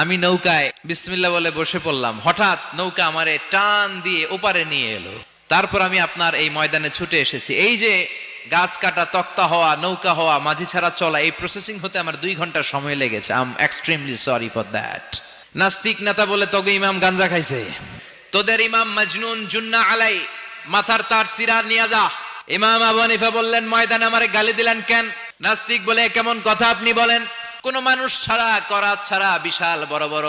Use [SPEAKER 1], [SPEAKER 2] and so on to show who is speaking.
[SPEAKER 1] আমি নৌকায় বিসমিল্লাহ বলে বসে পড়লাম, হঠাৎ নৌকা আমারে টান দিয়ে ওপারে নিয়ে এলো। তারপর আমি আপনার এই ময়দানে ছুটে এসেছি। এই যে গাছ কাটা, তক্তা হওয়া, নৌকা হওয়া, মাঝি ছাড়া চলা, এই প্রসেসিং হতে আমার 2 ঘন্টা সময় লেগেছে। I am extremely sorry for that. নাস্তিক নেতা বলে তোকে ইমাম গাঞ্জা খাইছে, তোদের ইমাম মজনুন জুন্না আলাই, মাথার তার সিরা নিয়ে যা। ইমাম আবু হানিফা বললেন, ময়দানে আমারে গালি দিলেন কেন? নাস্তিক বলে, কেমন কথা আপনি বলেন? কোন মানুষ ছাড়া, করাত ছাড়া বিশাল বড় বড়